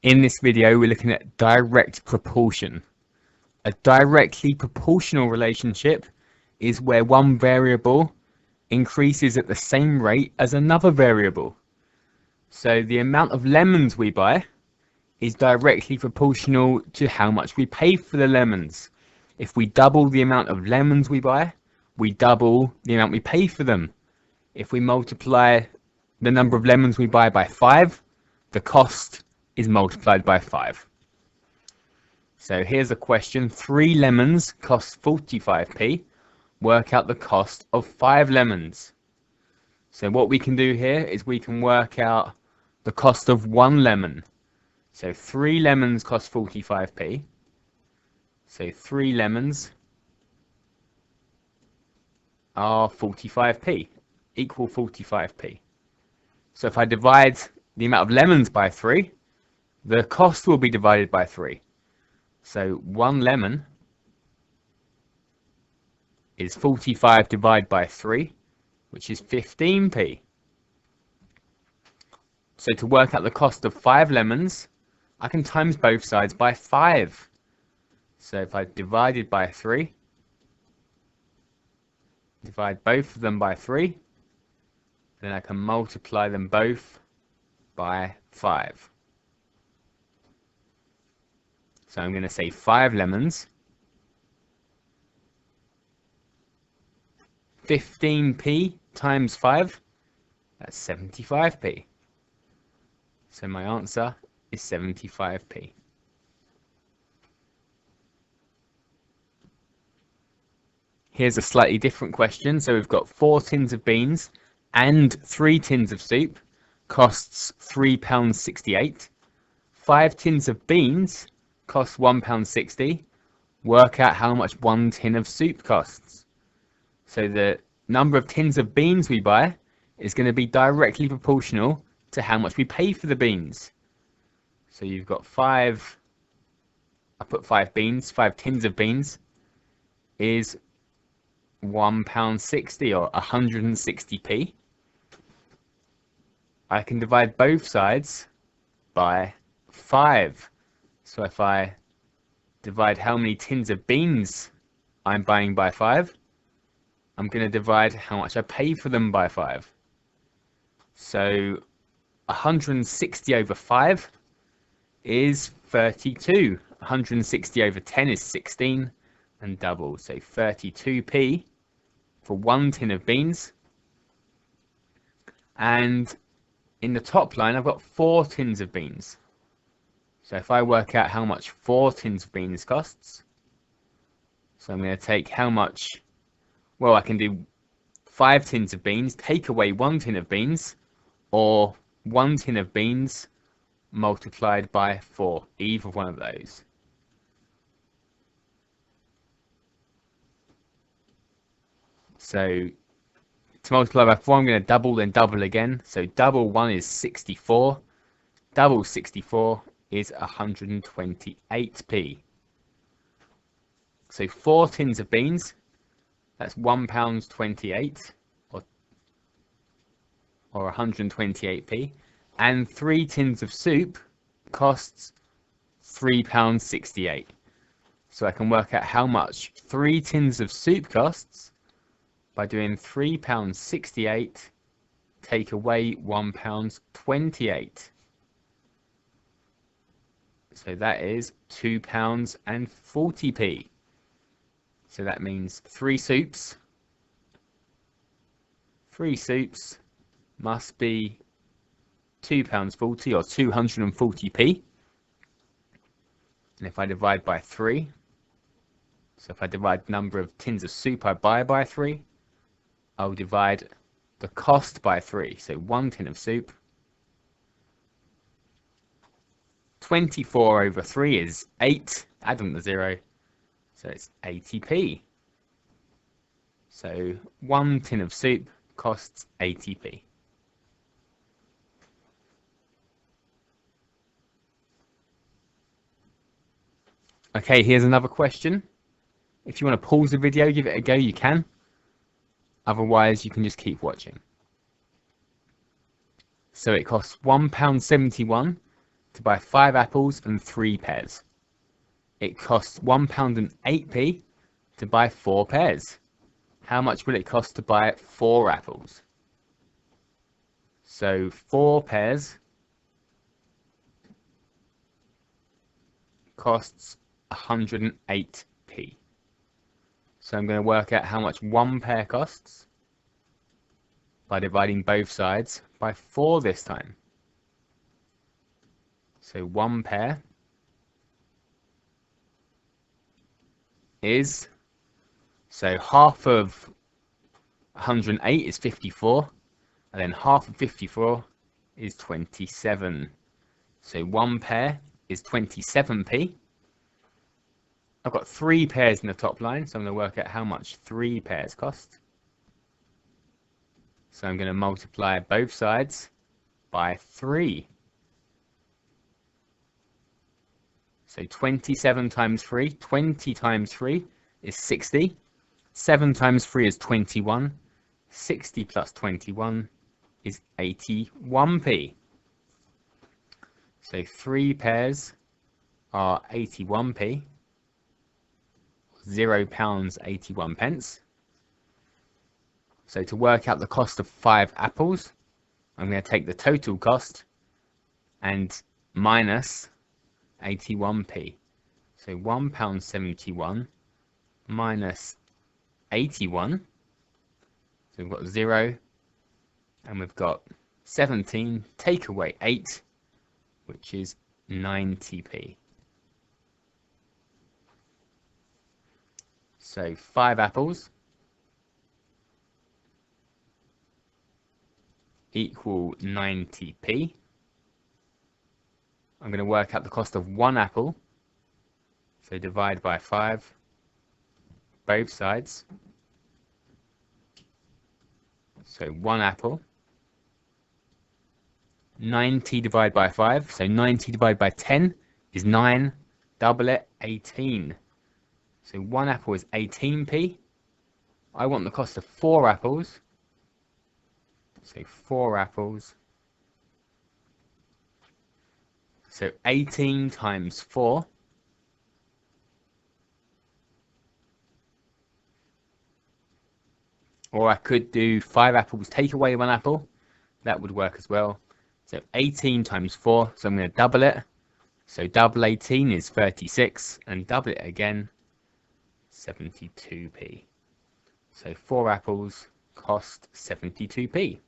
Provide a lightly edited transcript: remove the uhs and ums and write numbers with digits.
In this video, we're looking at direct proportion. A directly proportional relationship is where one variable increases at the same rate as another variable. So the amount of lemons we buy is directly proportional to how much we pay for the lemons. If we double the amount of lemons we buy, we double the amount we pay for them. If we multiply the number of lemons we buy by 5, the cost is multiplied by 5. So here's a question. 3 lemons cost 45p. Work out the cost of 5 lemons. So what we can do here is we can work out the cost of 1 lemon. So 3 lemons cost 45p. So 3 lemons are 45p, equal 45p. So if I divide the amount of lemons by 3, the cost will be divided by 3. So 1 lemon is 45 divided by 3, which is 15p. So to work out the cost of 5 lemons, I can times both sides by 5. So if I divide it by 3, divide both of them by 3, then I can multiply them both by 5. So I'm going to say 5 lemons, 15p times 5, that's 75p. So my answer is 75p. Here's a slightly different question. So we've got 4 tins of beans and 3 tins of soup, costs £3.68. 5 tins of beans costs £1.60. Work out how much 1 tin of soup costs. So the number of tins of beans we buy is going to be directly proportional to how much we pay for the beans. So you've got 5, I put 5 beans, 5 tins of beans is £1.60 or 160p. I can divide both sides by 5. So if I divide how many tins of beans I'm buying by 5, I'm going to divide how much I pay for them by 5. So 160 over 5 is 32. 160 over 10 is 16 and double. So 32p for 1 tin of beans. And in the top line, I've got 4 tins of beans. So if I work out how much 4 tins of beans costs, so I'm going to take how much, well, I can do 5 tins of beans, take away 1 tin of beans, or 1 tin of beans multiplied by 4, either one of those. So to multiply by 4, I'm going to double, then double again. So double 1 is 64. Double 64 is 128p. So 4 tins of beans, that's £1.28 or 128p. And 3 tins of soup costs £3.68. So I can work out how much 3 tins of soup costs by doing £3.68 take away £1.28. So that is £2.40p. So that means 3 soups must be £2.40 or 240p. And if I divide by 3, so if I divide the number of tins of soup I buy by 3, I'll divide the cost by 3. So 1 tin of soup. 24 over 3 is 8. Add on the 0. So it's 80p. So 1 tin of soup costs 80p. Okay, here's another question. If you want to pause the video, give it a go, you can. Otherwise, you can just keep watching. So it costs £1.71 to buy 5 apples and 3 pears. It costs £1.08 to buy 4 pears. How much will it cost to buy 4 apples? So 4 pears costs 108p. So I'm going to work out how much 1 pear costs by dividing both sides by 4 this time. So 1 pear is, so half of 108 is 54, and then half of 54 is 27. So 1 pear is 27p. I've got 3 pears in the top line, so I'm going to work out how much 3 pears cost. So I'm going to multiply both sides by 3. So 27 times 3, 20 times 3 is 60. 7 times 3 is 21. 60 plus 21 is 81p. So 3 pears are 81p. £0.81. So to work out the cost of 5 apples, I'm going to take the total cost and minus 81p. So £1.71 minus 81. So we've got 0 and we've got 17. Take away 8, which is 90p. So 5 apples equal 90p. I'm going to work out the cost of 1 apple. So divide by 5, both sides. So 1 apple. 90 divided by 5. So 90 divided by 10 is 9. Double it, 18. So 1 apple is 18p. I want the cost of 4 apples. So 4 apples. So 18 times 4. Or I could do 5 apples, take away 1 apple. That would work as well. So 18 times 4. So I'm going to double it. So double 18 is 36. And double it again, 72p. So 4 apples cost 72p.